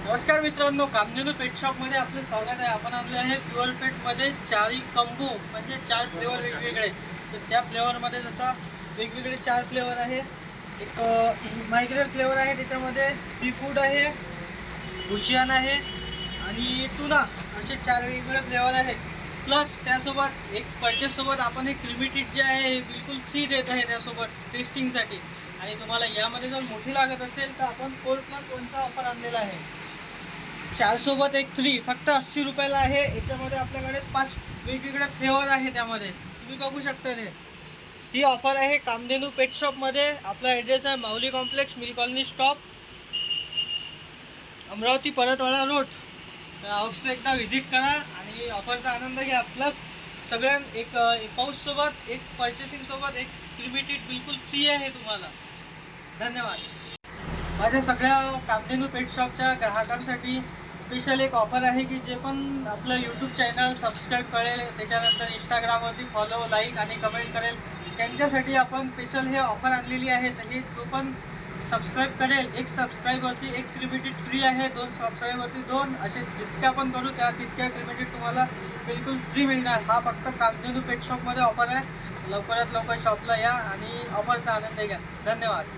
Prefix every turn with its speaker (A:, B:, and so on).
A: नमस्कार मित्रांनो, कामधेनू पेट शॉपमध्ये आपलं स्वागत आहे। आपण आणले आहे प्युअर पेटमध्ये चारी कंबो, म्हणजे 4 फ्लेवर वेगवेगळे। तर त्या फ्लेवरमध्ये जसा वेगवेगळे 4 फ्लेवर आहे। एक मायग्रेन फ्लेवर आहे, त्याच्यामध्ये सी फूड आहे, बुशियान आहे आणि टुना, असे 4 वेगवेगळे फ्लेवर आहेत। प्लस त्यासोबत एक परचेससोबत आपण एक लिमिटेड जे आहे हे बिलकुल फ्री देत आहे त्यासोबत टेस्टिंगसाठी। आणि तुम्हाला यामध्ये जर मोठी लागत असेल तर आपण 4+1चा ऑफर आणलेला आहे। 4 सोबत एक फ्री, फक्त 80 रुपयाला आहे। याच्यामध्ये आपल्याकडे 5 वेगवेगळे फ्लेवर आहे, त्यामध्ये तुम्ही बघू शकता। ते ही ऑफर आहे कामधेनू पेट शॉपमध्ये। आपला ॲड्रेस आहे Mauli complex, mill colony stop, Amravati Paratwada road. तर अवश्य एकदा व्हिजिट करा आणि ऑफरचा आनंद घ्या। प्लस सगळ्या एक पाऊससोबत, एक पर्चेसिंगसोबत एक लिमिटेड बिलकुल फ्री आहे तुम्हाला। धन्यवाद। माझ्या सगळ्या कामधेनू पेट शॉपच्या ग्राहकांसाठी स्पेशल एक ऑफर आहे की जे पण आपलं यूट्यूब चॅनल सबस्क्राईब करेल, त्याच्यानंतर इंस्टाग्रामवरती फॉलो, लाईक आणि कमेंट करेल, त्यांच्यासाठी आपण स्पेशल हे ऑफर आणलेली आहे। तर हे जो पण सबस्क्राईब करेल, एक सबस्क्राईबवरती एक लिमिटेड फ्री आहे, 2 सबस्क्राईबवरती 2, असे जितके आपण करू त्या तितक्या लिमिटेड तुम्हाला बिलकुल फ्री मिळणार। हा फक्त कामधेनू पेट शॉपमध्ये ऑफर आहे। लवकरात लवकर शॉपला या आणि ऑफरचा आनंद घ्या। धन्यवाद।